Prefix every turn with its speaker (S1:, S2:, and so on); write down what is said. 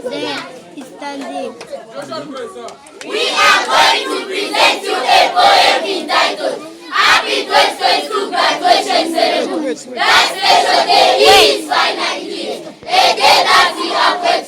S1: There, he's standing.
S2: We are going to present you a poem entitled Happy 2022 Graduation Ceremony. Graduation Day is finally here. A day that we have waited